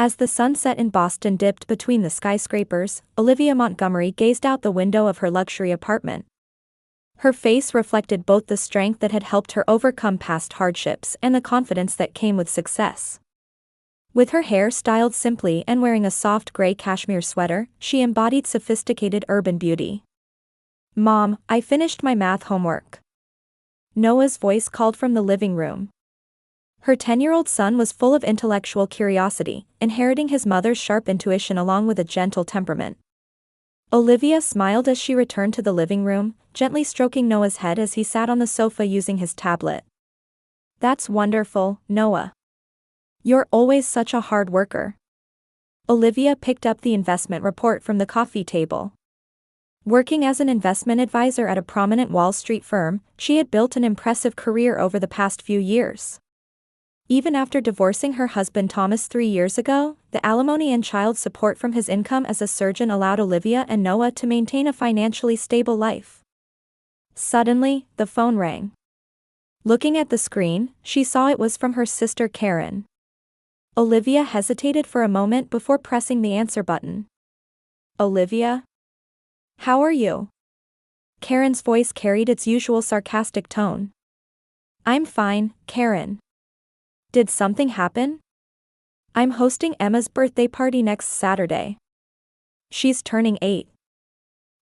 As the sunset in Boston dipped between the skyscrapers, Olivia Montgomery gazed out the window of her luxury apartment. Her face reflected both the strength that had helped her overcome past hardships and the confidence that came with success. With her hair styled simply and wearing a soft gray cashmere sweater, she embodied sophisticated urban beauty. "Mom, I finished my math homework." Noah's voice called from the living room. Her 10-year-old son was full of intellectual curiosity, inheriting his mother's sharp intuition along with a gentle temperament. Olivia smiled as she returned to the living room, gently stroking Noah's head as he sat on the sofa using his tablet. "That's wonderful, Noah. You're always such a hard worker." Olivia picked up the investment report from the coffee table. Working as an investment advisor at a prominent Wall Street firm, she had built an impressive career over the past few years. Even after divorcing her husband Thomas 3 years ago, the alimony and child support from his income as a surgeon allowed Olivia and Noah to maintain a financially stable life. Suddenly, the phone rang. Looking at the screen, she saw it was from her sister Karen. Olivia hesitated for a moment before pressing the answer button. "Olivia? How are you?" Karen's voice carried its usual sarcastic tone. "I'm fine, Karen. Did something happen?" "I'm hosting Emma's birthday party next Saturday. She's turning 8.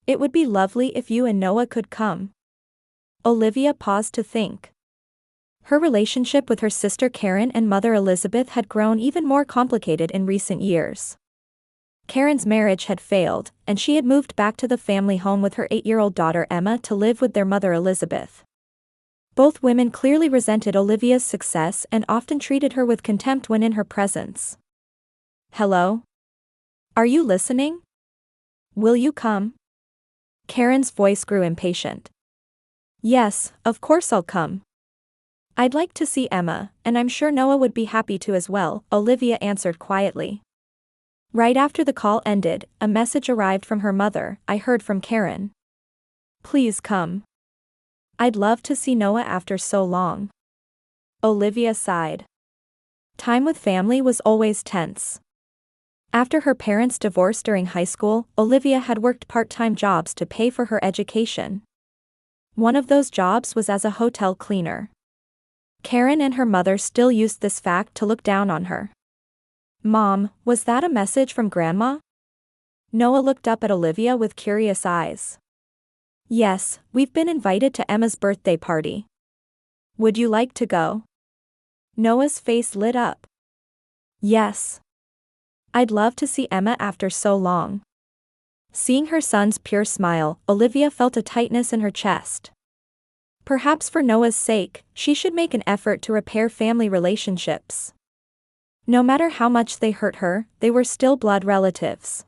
It would be lovely if you and Noah could come." Olivia paused to think. Her relationship with her sister Karen and mother Elizabeth had grown even more complicated in recent years. Karen's marriage had failed, and she had moved back to the family home with her 8-year-old daughter Emma to live with their mother Elizabeth. Both women clearly resented Olivia's success and often treated her with contempt when in her presence. "Hello? Are you listening? Will you come?" Karen's voice grew impatient. "Yes, of course I'll come. I'd like to see Emma, and I'm sure Noah would be happy to as well," Olivia answered quietly. Right after the call ended, a message arrived from her mother. "I heard from Karen. Please come. I'd love to see Noah after so long." Olivia sighed. Time with family was always tense. After her parents' divorce during high school, Olivia had worked part-time jobs to pay for her education. One of those jobs was as a hotel cleaner. Karen and her mother still used this fact to look down on her. "Mom, was that a message from Grandma?" Noah looked up at Olivia with curious eyes. "Yes, we've been invited to Emma's birthday party. Would you like to go?" Noah's face lit up. "Yes. I'd love to see Emma after so long." Seeing her son's pure smile, Olivia felt a tightness in her chest. Perhaps for Noah's sake, she should make an effort to repair family relationships. No matter how much they hurt her, they were still blood relatives.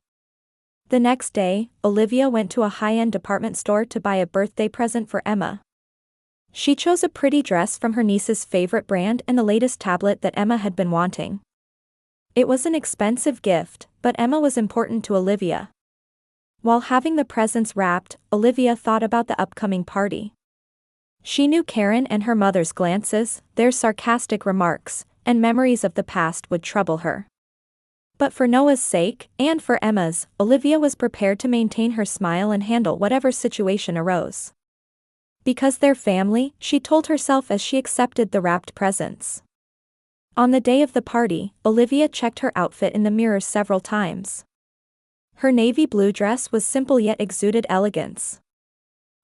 The next day, Olivia went to a high-end department store to buy a birthday present for Emma. She chose a pretty dress from her niece's favorite brand and the latest tablet that Emma had been wanting. It was an expensive gift, but Emma was important to Olivia. While having the presents wrapped, Olivia thought about the upcoming party. She knew Karen and her mother's glances, their sarcastic remarks, and memories of the past would trouble her. But for Noah's sake, and for Emma's, Olivia was prepared to maintain her smile and handle whatever situation arose. Because they're family, she told herself as she accepted the wrapped presents. On the day of the party, Olivia checked her outfit in the mirror several times. Her navy blue dress was simple yet exuded elegance.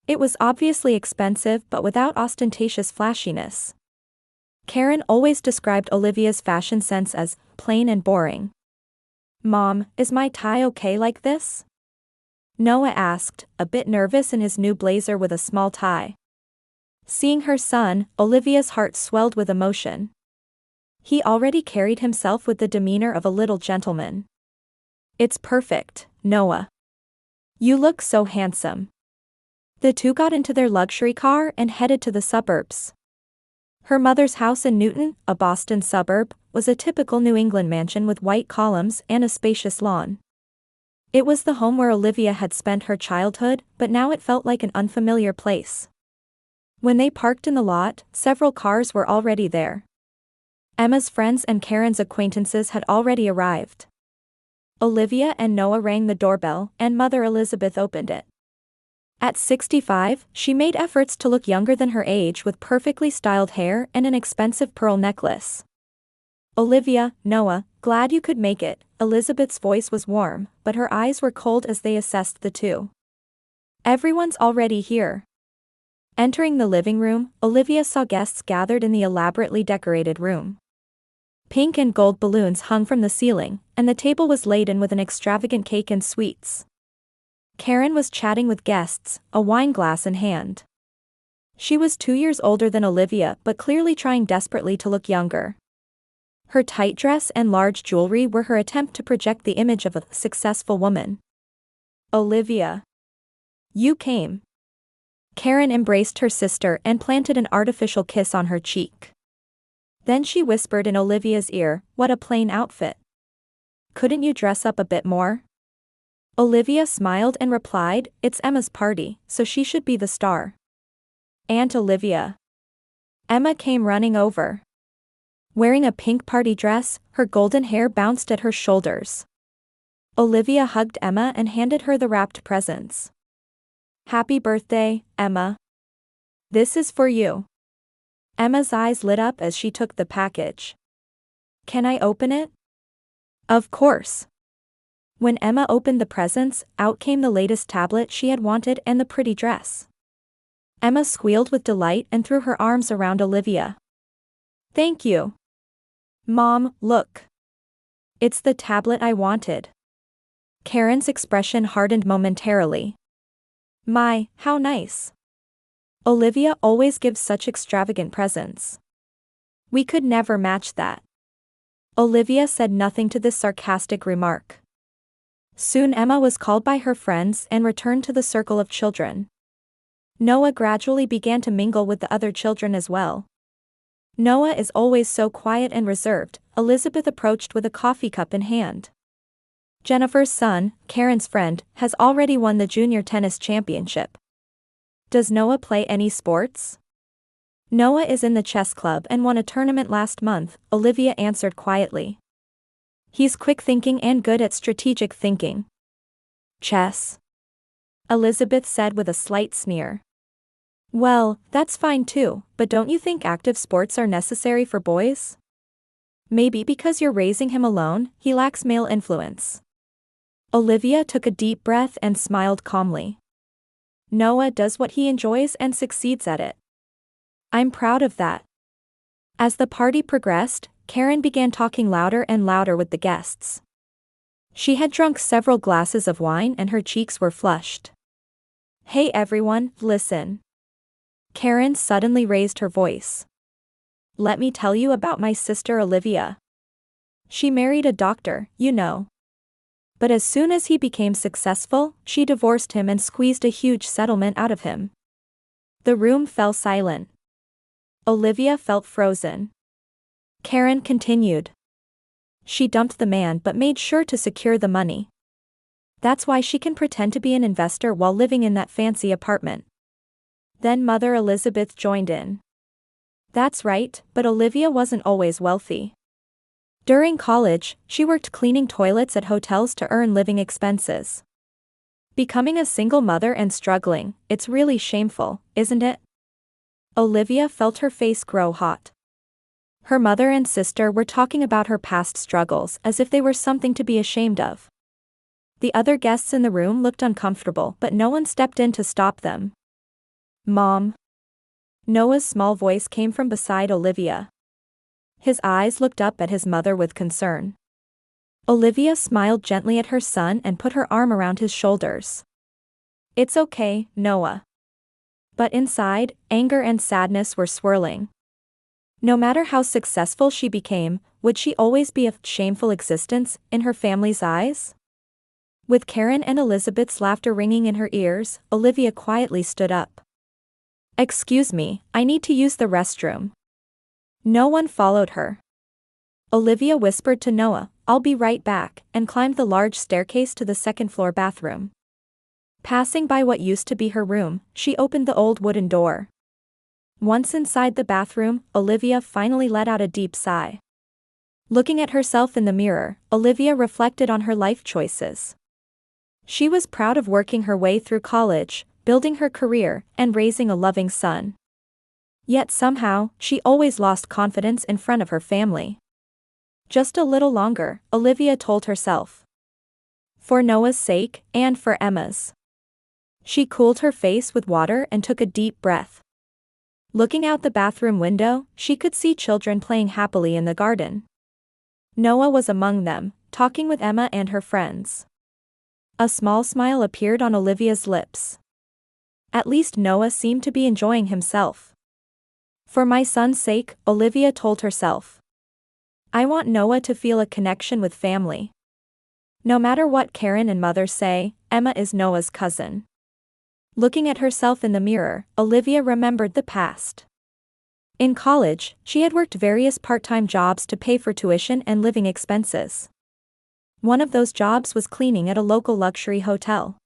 It was obviously expensive but without ostentatious flashiness. Karen always described Olivia's fashion sense as plain and boring. "Mom, is my tie okay like this?" Noah asked, a bit nervous in his new blazer with a small tie. Seeing her son, Olivia's heart swelled with emotion. He already carried himself with the demeanor of a little gentleman. "It's perfect, Noah. You look so handsome." The two got into their luxury car and headed to the suburbs. Her mother's house in Newton, a Boston suburb, was a typical New England mansion with white columns and a spacious lawn. It was the home where Olivia had spent her childhood, but now it felt like an unfamiliar place. When they parked in the lot, several cars were already there. Emma's friends and Karen's acquaintances had already arrived. Olivia and Noah rang the doorbell, and Mother Elizabeth opened it. At 65, she made efforts to look younger than her age with perfectly styled hair and an expensive pearl necklace. "Olivia, Noah, glad you could make it." Elizabeth's voice was warm, but her eyes were cold as they assessed the two. "Everyone's already here." Entering the living room, Olivia saw guests gathered in the elaborately decorated room. Pink and gold balloons hung from the ceiling, and the table was laden with an extravagant cake and sweets. Karen was chatting with guests, a wine glass in hand. She was 2 years older than Olivia but clearly trying desperately to look younger. Her tight dress and large jewelry were her attempt to project the image of a successful woman. "Olivia. You came." Karen embraced her sister and planted an artificial kiss on her cheek. Then she whispered in Olivia's ear, "What a plain outfit. Couldn't you dress up a bit more?" Olivia smiled and replied, "It's Emma's party, so she should be the star." "Aunt Olivia." Emma came running over. Wearing a pink party dress, her golden hair bounced at her shoulders. Olivia hugged Emma and handed her the wrapped presents. "Happy birthday, Emma. This is for you." Emma's eyes lit up as she took the package. "Can I open it?" "Of course." When Emma opened the presents, out came the latest tablet she had wanted and the pretty dress. Emma squealed with delight and threw her arms around Olivia. "Thank you. Mom, look. It's the tablet I wanted." Karen's expression hardened momentarily. "My, how nice. Olivia always gives such extravagant presents. We could never match that." Olivia said nothing to this sarcastic remark. Soon Emma was called by her friends and returned to the circle of children. Noah gradually began to mingle with the other children as well. Noah is always so quiet and reserved, Elizabeth approached with a coffee cup in hand. "Jennifer's son, Karen's friend, has already won the junior tennis championship. Does Noah play any sports?" "Noah is in the chess club and won a tournament last month," Olivia answered quietly. "He's quick thinking and good at strategic thinking." "Chess?" Elizabeth said with a slight sneer. "Well, that's fine too, but don't you think active sports are necessary for boys? Maybe because you're raising him alone, he lacks male influence." Olivia took a deep breath and smiled calmly. "Noah does what he enjoys and succeeds at it. I'm proud of that." As the party progressed, Karen began talking louder and louder with the guests. She had drunk several glasses of wine and her cheeks were flushed. "Hey everyone, listen." Karen suddenly raised her voice. "Let me tell you about my sister Olivia. She married a doctor, you know. But as soon as he became successful, she divorced him and squeezed a huge settlement out of him." The room fell silent. Olivia felt frozen. Karen continued. "She dumped the man but made sure to secure the money. That's why she can pretend to be an investor while living in that fancy apartment." Then Mother Elizabeth joined in. "That's right, but Olivia wasn't always wealthy. During college, she worked cleaning toilets at hotels to earn living expenses. Becoming a single mother and struggling, it's really shameful, isn't it?" Olivia felt her face grow hot. Her mother and sister were talking about her past struggles as if they were something to be ashamed of. The other guests in the room looked uncomfortable but no one stepped in to stop them. "Mom." Noah's small voice came from beside Olivia. His eyes looked up at his mother with concern. Olivia smiled gently at her son and put her arm around his shoulders. "It's okay, Noah." But inside, anger and sadness were swirling. No matter how successful she became, would she always be a shameful existence in her family's eyes? With Karen and Elizabeth's laughter ringing in her ears, Olivia quietly stood up. "Excuse me, I need to use the restroom." No one followed her. Olivia whispered to Noah, "I'll be right back," and climbed the large staircase to the second-floor bathroom. Passing by what used to be her room, she opened the old wooden door. Once inside the bathroom, Olivia finally let out a deep sigh. Looking at herself in the mirror, Olivia reflected on her life choices. She was proud of working her way through college, building her career, and raising a loving son. Yet somehow, she always lost confidence in front of her family. Just a little longer, Olivia told herself. For Noah's sake, and for Emma's. She cooled her face with water and took a deep breath. Looking out the bathroom window, she could see children playing happily in the garden. Noah was among them, talking with Emma and her friends. A small smile appeared on Olivia's lips. At least Noah seemed to be enjoying himself. For my son's sake, Olivia told herself. I want Noah to feel a connection with family. No matter what Karen and Mother say, Emma is Noah's cousin. Looking at herself in the mirror, Olivia remembered the past. In college, she had worked various part-time jobs to pay for tuition and living expenses. One of those jobs was cleaning at a local luxury hotel.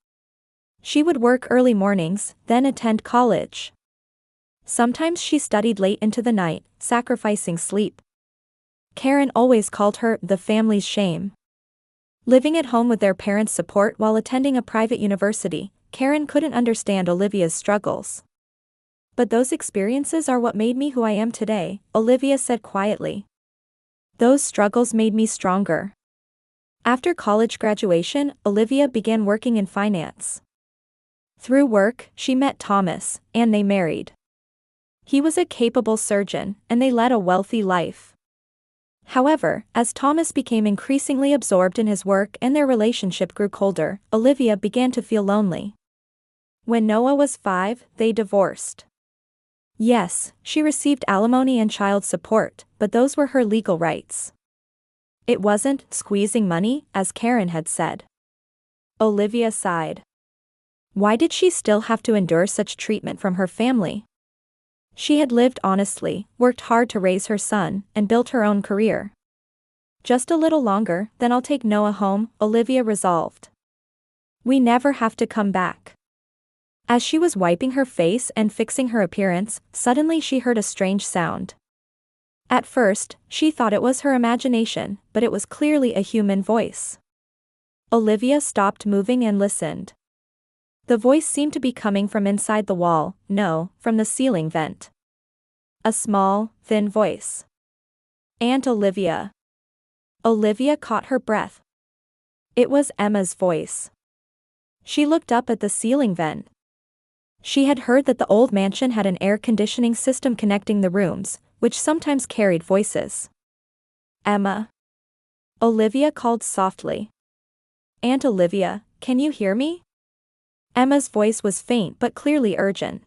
She would work early mornings, then attend college. Sometimes she studied late into the night, sacrificing sleep. Karen always called her the family's shame. Living at home with their parents' support while attending a private university, Karen couldn't understand Olivia's struggles. But those experiences are what made me who I am today, Olivia said quietly. Those struggles made me stronger. After college graduation, Olivia began working in finance. Through work, she met Thomas, and they married. He was a capable surgeon, and they led a wealthy life. However, as Thomas became increasingly absorbed in his work and their relationship grew colder, Olivia began to feel lonely. When Noah was 5, they divorced. Yes, she received alimony and child support, but those were her legal rights. It wasn't squeezing money, as Karen had said. Olivia sighed. Why did she still have to endure such treatment from her family? She had lived honestly, worked hard to raise her son, and built her own career. Just a little longer, then I'll take Noah home, Olivia resolved. We never have to come back. As she was wiping her face and fixing her appearance, suddenly she heard a strange sound. At first, she thought it was her imagination, but it was clearly a human voice. Olivia stopped moving and listened. The voice seemed to be coming from inside the wall, no, from the ceiling vent. A small, thin voice. Aunt Olivia. Olivia caught her breath. It was Emma's voice. She looked up at the ceiling vent. She had heard that the old mansion had an air conditioning system connecting the rooms, which sometimes carried voices. Emma. Olivia called softly. Aunt Olivia, can you hear me? Emma's voice was faint but clearly urgent.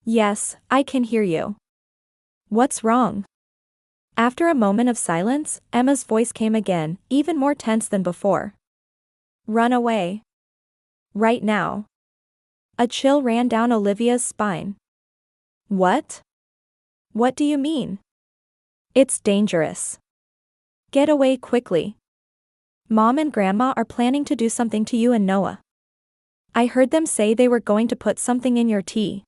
Yes, I can hear you. What's wrong? After a moment of silence, Emma's voice came again, even more tense than before. Run away. Right now. A chill ran down Olivia's spine. What? What do you mean? It's dangerous. Get away quickly. Mom and Grandma are planning to do something to you and Noah. I heard them say they were going to put something in your tea.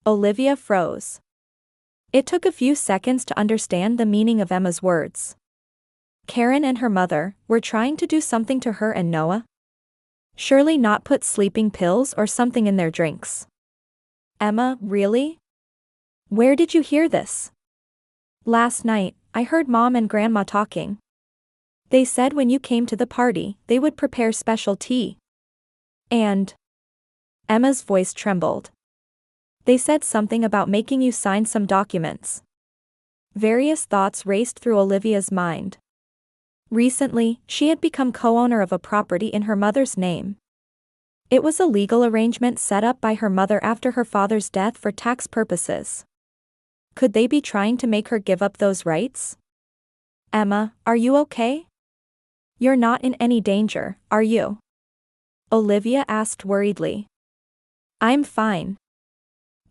Olivia froze. It took a few seconds to understand the meaning of Emma's words. Karen and her mother were trying to do something to her and Noah? Surely not put sleeping pills or something in their drinks. Emma, really? Where did you hear this? Last night, I heard Mom and Grandma talking. They said when you came to the party, they would prepare special tea. And Emma's voice trembled. They said something about making you sign some documents. Various thoughts raced through Olivia's mind. Recently, she had become co-owner of a property in her mother's name. It was a legal arrangement set up by her mother after her father's death for tax purposes. Could they be trying to make her give up those rights? Emma, are you okay? You're not in any danger, are you? Olivia asked worriedly. I'm fine.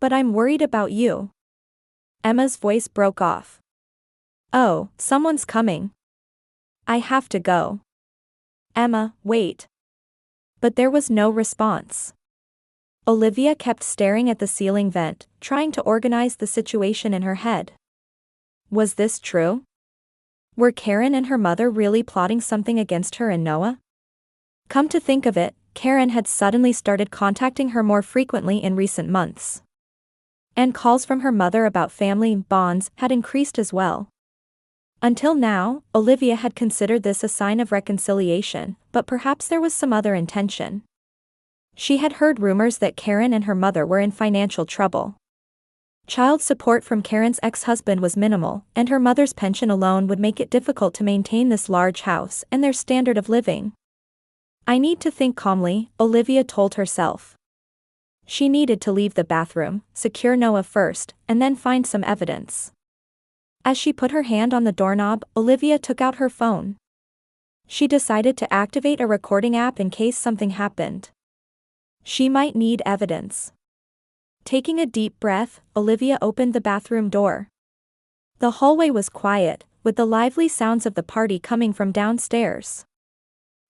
But I'm worried about you. Emma's voice broke off. Oh, someone's coming. I have to go. Emma, wait. But there was no response. Olivia kept staring at the ceiling vent, trying to organize the situation in her head. Was this true? Were Karen and her mother really plotting something against her and Noah? Come to think of it, Karen had suddenly started contacting her more frequently in recent months. And calls from her mother about family bonds had increased as well. Until now, Olivia had considered this a sign of reconciliation, but perhaps there was some other intention. She had heard rumors that Karen and her mother were in financial trouble. Child support from Karen's ex-husband was minimal, and her mother's pension alone would make it difficult to maintain this large house and their standard of living. I need to think calmly, Olivia told herself. She needed to leave the bathroom, secure Noah first, and then find some evidence. As she put her hand on the doorknob, Olivia took out her phone. She decided to activate a recording app in case something happened. She might need evidence. Taking a deep breath, Olivia opened the bathroom door. The hallway was quiet, with the lively sounds of the party coming from downstairs.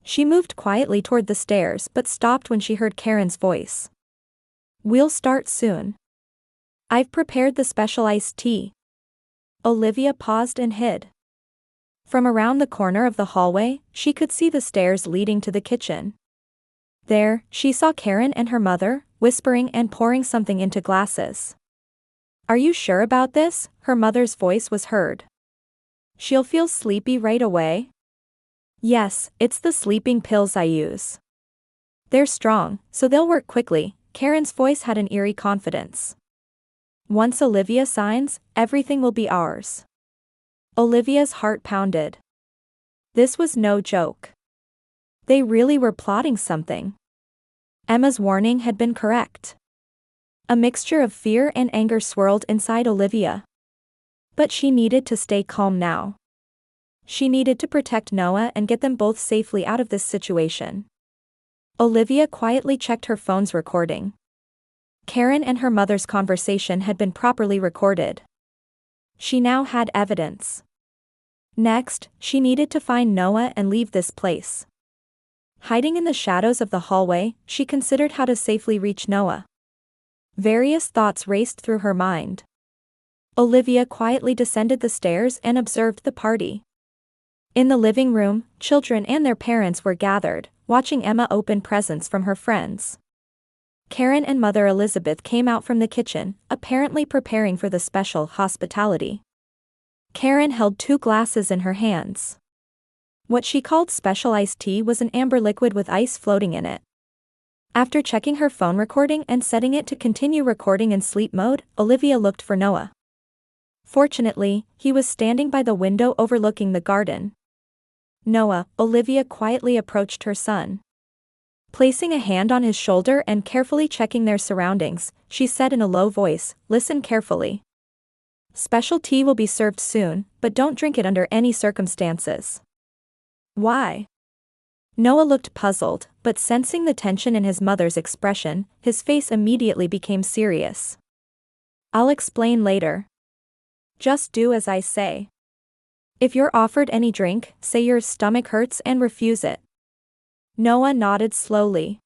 She moved quietly toward the stairs but stopped when she heard Karen's voice. "We'll start soon. I've prepared the special iced tea." Olivia paused and hid. From around the corner of the hallway, she could see the stairs leading to the kitchen. There, she saw Karen and her mother, whispering and pouring something into glasses. "Are you sure about this?" her mother's voice was heard. "She'll feel sleepy right away." "Yes, it's the sleeping pills I use. They're strong, so they'll work quickly," Karen's voice had an eerie confidence. "Once Olivia signs, everything will be ours." Olivia's heart pounded. This was no joke. They really were plotting something. Emma's warning had been correct. A mixture of fear and anger swirled inside Olivia. But she needed to stay calm now. She needed to protect Noah and get them both safely out of this situation. Olivia quietly checked her phone's recording. Karen and her mother's conversation had been properly recorded. She now had evidence. Next, she needed to find Noah and leave this place. Hiding in the shadows of the hallway, she considered how to safely reach Noah. Various thoughts raced through her mind. Olivia quietly descended the stairs and observed the party. In the living room, children and their parents were gathered, watching Emma open presents from her friends. Karen and Mother Elizabeth came out from the kitchen, apparently preparing for the special hospitality. Karen held 2 glasses in her hands. What she called special iced tea was an amber liquid with ice floating in it. After checking her phone recording and setting it to continue recording in sleep mode, Olivia looked for Noah. Fortunately, he was standing by the window overlooking the garden. "Noah," Olivia quietly approached her son. Placing a hand on his shoulder and carefully checking their surroundings, she said in a low voice, "Listen carefully. Special tea will be served soon, but don't drink it under any circumstances." "Why?" Noah looked puzzled, but sensing the tension in his mother's expression, his face immediately became serious. "I'll explain later. Just do as I say. If you're offered any drink, say your stomach hurts and refuse it." Noah nodded slowly.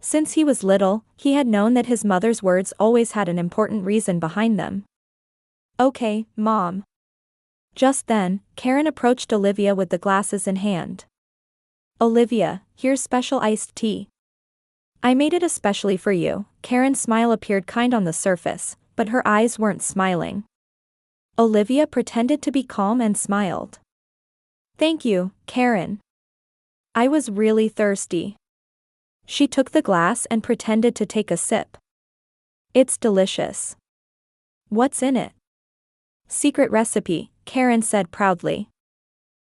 Since he was little, he had known that his mother's words always had an important reason behind them. "Okay, Mom." Just then, Karen approached Olivia with the glasses in hand. "Olivia, here's special iced tea. I made it especially for you." Karen's smile appeared kind on the surface, but her eyes weren't smiling. Olivia pretended to be calm and smiled. "Thank you, Karen. I was really thirsty." She took the glass and pretended to take a sip. "It's delicious." "What's in it?" "Secret recipe," Karen said proudly.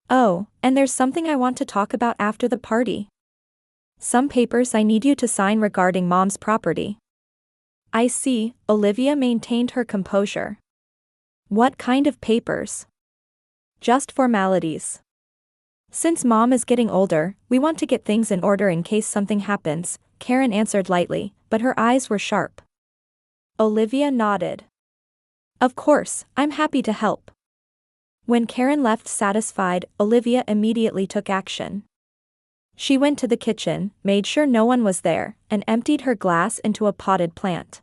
"Oh, and there's something I want to talk about after the party. Some papers I need you to sign regarding Mom's property." "I see," Olivia maintained her composure. "What kind of papers?" "Just formalities. Since Mom is getting older, we want to get things in order in case something happens," Karen answered lightly, but her eyes were sharp. Olivia nodded. "Of course, I'm happy to help." When Karen left satisfied, Olivia immediately took action. She went to the kitchen, made sure no one was there, and emptied her glass into a potted plant.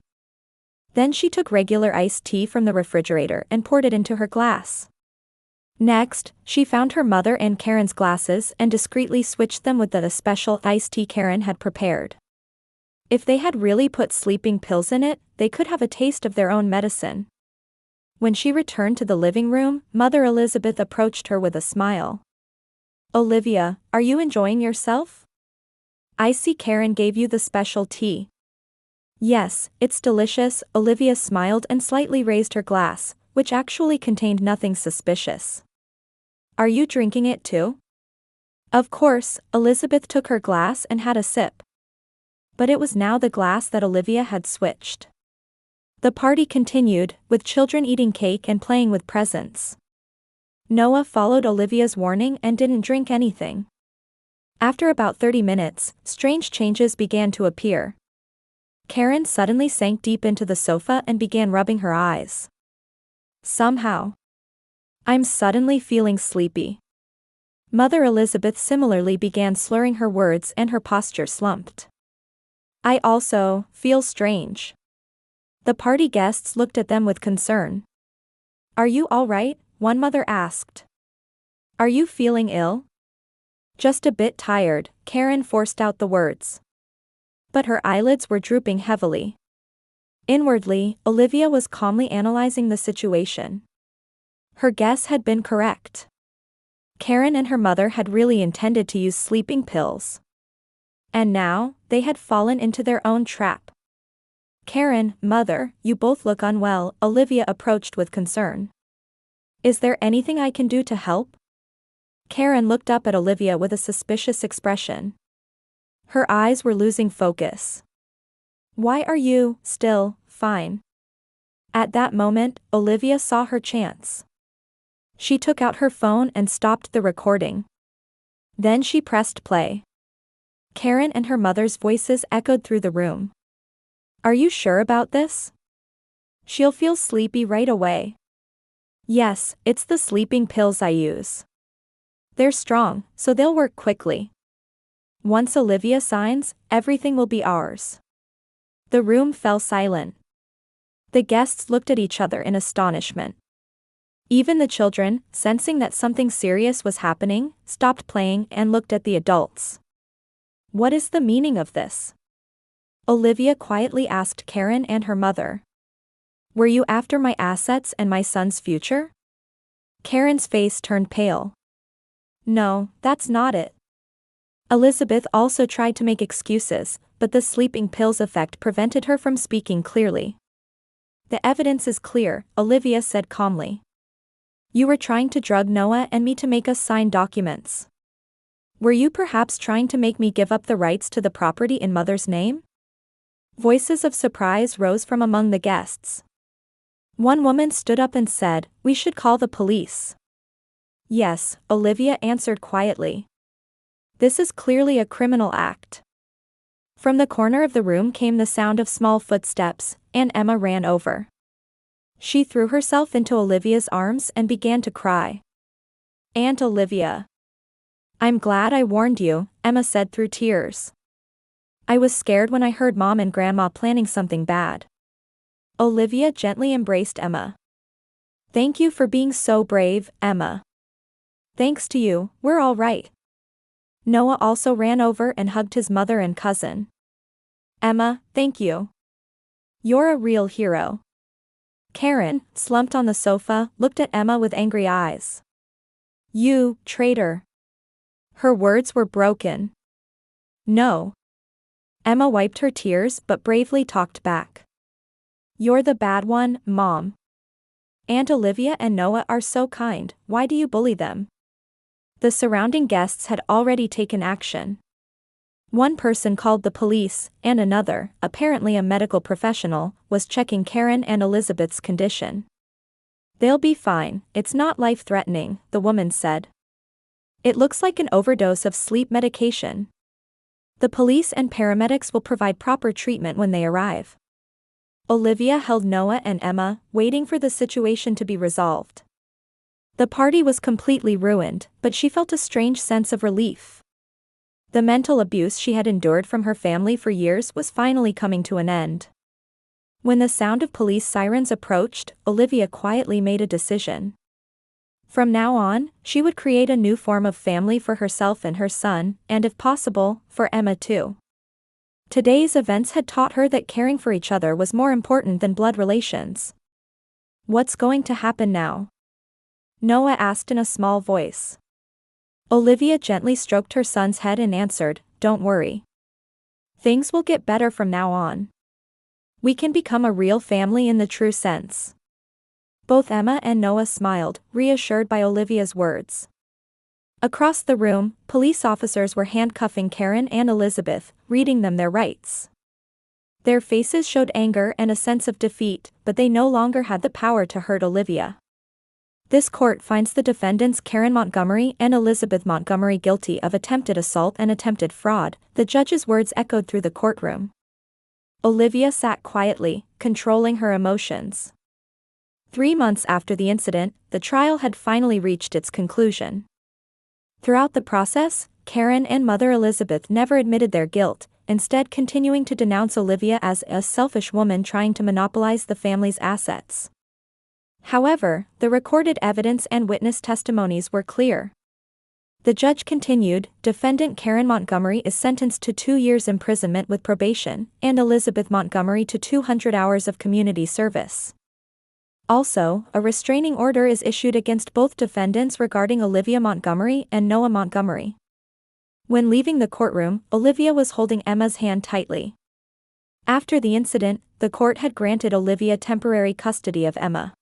Then she took regular iced tea from the refrigerator and poured it into her glass. Next, she found her mother and Karen's glasses and discreetly switched them with the special iced tea Karen had prepared. If they had really put sleeping pills in it, they could have a taste of their own medicine. When she returned to the living room, Mother Elizabeth approached her with a smile. "Olivia, are you enjoying yourself? I see Karen gave you the special tea." "Yes, it's delicious," Olivia smiled and slightly raised her glass, which actually contained nothing suspicious. "Are you drinking it too?" Of course, Elizabeth took her glass and had a sip. But it was now the glass that Olivia had switched. The party continued, with children eating cake and playing with presents. Noah followed Olivia's warning and didn't drink anything. After about 30 minutes, strange changes began to appear. Karen suddenly sank deep into the sofa and began rubbing her eyes. "Somehow, I'm suddenly feeling sleepy." Mother Elizabeth similarly began slurring her words and her posture slumped. "I also feel strange." The party guests looked at them with concern. "Are you all right?" one mother asked. "Are you feeling ill?" "Just a bit tired," Karen forced out the words. But her eyelids were drooping heavily. Inwardly, Olivia was calmly analyzing the situation. Her guess had been correct. Karen and her mother had really intended to use sleeping pills. And now, they had fallen into their own trap. "Karen, Mother, you both look unwell," Olivia approached with concern. "Is there anything I can do to help?" Karen looked up at Olivia with a suspicious expression. Her eyes were losing focus. "Why are you still fine?" At that moment, Olivia saw her chance. She took out her phone and stopped the recording. Then she pressed play. Karen and her mother's voices echoed through the room. "Are you sure about this? She'll feel sleepy right away." "Yes, it's the sleeping pills I use. They're strong, so they'll work quickly. Once Olivia signs, everything will be ours." The room fell silent. The guests looked at each other in astonishment. Even the children, sensing that something serious was happening, stopped playing and looked at the adults. "What is the meaning of this?" Olivia quietly asked Karen and her mother. "Were you after my assets and my son's future?" Karen's face turned pale. "No, that's not it." Elizabeth also tried to make excuses, but the sleeping pills effect prevented her from speaking clearly. "The evidence is clear," Olivia said calmly. "You were trying to drug Noah and me to make us sign documents. Were you perhaps trying to make me give up the rights to the property in Mother's name?" Voices of surprise rose from among the guests. One woman stood up and said, "We should call the police." "Yes," Olivia answered quietly. "This is clearly a criminal act." From the corner of the room came the sound of small footsteps, and Emma ran over. She threw herself into Olivia's arms and began to cry. "Aunt Olivia. I'm glad I warned you," Emma said through tears. "I was scared when I heard Mom and Grandma planning something bad." Olivia gently embraced Emma. "Thank you for being so brave, Emma. Thanks to you, we're all right." Noah also ran over and hugged his mother and cousin. "Emma, thank you. You're a real hero." Karen, slumped on the sofa, looked at Emma with angry eyes. "You traitor." Her words were broken. "No." Emma wiped her tears but bravely talked back. "You're the bad one, Mom. Aunt Olivia and Noah are so kind, why do you bully them?" The surrounding guests had already taken action. One person called the police, and another, apparently a medical professional, was checking Karen and Elizabeth's condition. "They'll be fine, it's not life-threatening," the woman said. "It looks like an overdose of sleep medication. The police and paramedics will provide proper treatment when they arrive." Olivia held Noah and Emma, waiting for the situation to be resolved. The party was completely ruined, but she felt a strange sense of relief. The mental abuse she had endured from her family for years was finally coming to an end. When the sound of police sirens approached, Olivia quietly made a decision. From now on, she would create a new form of family for herself and her son, and if possible, for Emma too. Today's events had taught her that caring for each other was more important than blood relations. What's going to happen now? Noah asked in a small voice. Olivia gently stroked her son's head and answered, "Don't worry. Things will get better from now on. We can become a real family in the true sense." Both Emma and Noah smiled, reassured by Olivia's words. Across the room, police officers were handcuffing Karen and Elizabeth, reading them their rights. Their faces showed anger and a sense of defeat, but they no longer had the power to hurt Olivia. This court finds the defendants Karen Montgomery and Elizabeth Montgomery guilty of attempted assault and attempted fraud, the judge's words echoed through the courtroom. Olivia sat quietly, controlling her emotions. 3 months after the incident, the trial had finally reached its conclusion. Throughout the process, Karen and Mother Elizabeth never admitted their guilt, instead continuing to denounce Olivia as a selfish woman trying to monopolize the family's assets. However, the recorded evidence and witness testimonies were clear. The judge continued, "Defendant Karen Montgomery is sentenced to 2 years imprisonment with probation, and Elizabeth Montgomery to 200 hours of community service." Also, a restraining order is issued against both defendants regarding Olivia Montgomery and Noah Montgomery. When leaving the courtroom, Olivia was holding Emma's hand tightly. After the incident, the court had granted Olivia temporary custody of Emma.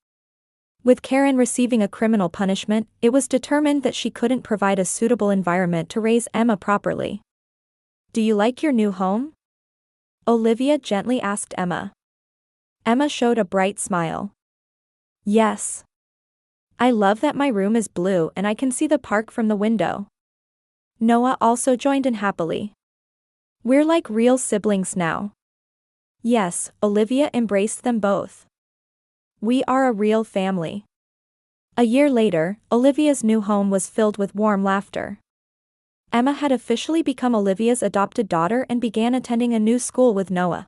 With Karen receiving a criminal punishment, it was determined that she couldn't provide a suitable environment to raise Emma properly. "Do you like your new home?" Olivia gently asked Emma. Emma showed a bright smile. "Yes. I love that my room is blue and I can see the park from the window." Noah also joined in happily. "We're like real siblings now." Yes, Olivia embraced them both. "We are a real family." A year later, Olivia's new home was filled with warm laughter. Emma had officially become Olivia's adopted daughter and began attending a new school with Noah.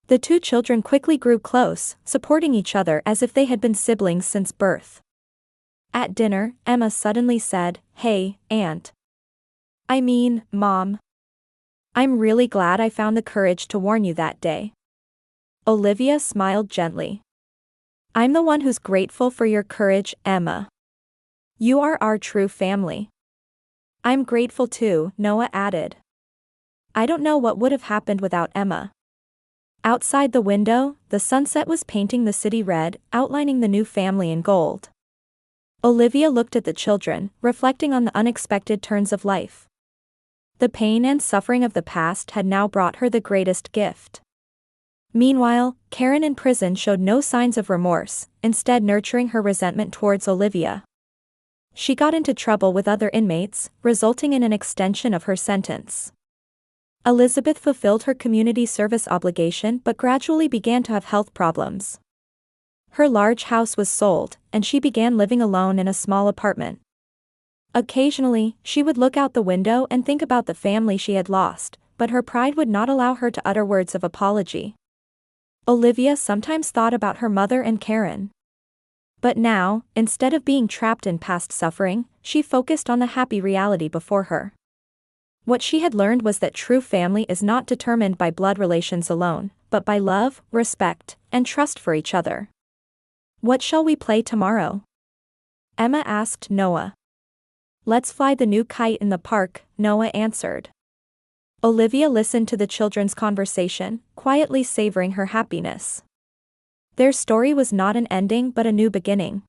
The two children quickly grew close, supporting each other as if they had been siblings since birth. At dinner, Emma suddenly said, "Hey, Aunt. Mom. I'm really glad I found the courage to warn you that day." Olivia smiled gently. "I'm the one who's grateful for your courage, Emma. You are our true family." "I'm grateful too," Noah added. "I don't know what would have happened without Emma." Outside the window, the sunset was painting the city red, outlining the new family in gold. Olivia looked at the children, reflecting on the unexpected turns of life. The pain and suffering of the past had now brought her the greatest gift. Meanwhile, Karen in prison showed no signs of remorse, instead nurturing her resentment towards Olivia. She got into trouble with other inmates, resulting in an extension of her sentence. Elizabeth fulfilled her community service obligation but gradually began to have health problems. Her large house was sold, and she began living alone in a small apartment. Occasionally, she would look out the window and think about the family she had lost, but her pride would not allow her to utter words of apology. Olivia sometimes thought about her mother and Karen. But now, instead of being trapped in past suffering, she focused on the happy reality before her. What she had learned was that true family is not determined by blood relations alone, but by love, respect, and trust for each other. "What shall we play tomorrow?" Emma asked Noah. "Let's fly the new kite in the park," Noah answered. Olivia listened to the children's conversation, quietly savoring her happiness. Their story was not an ending but a new beginning.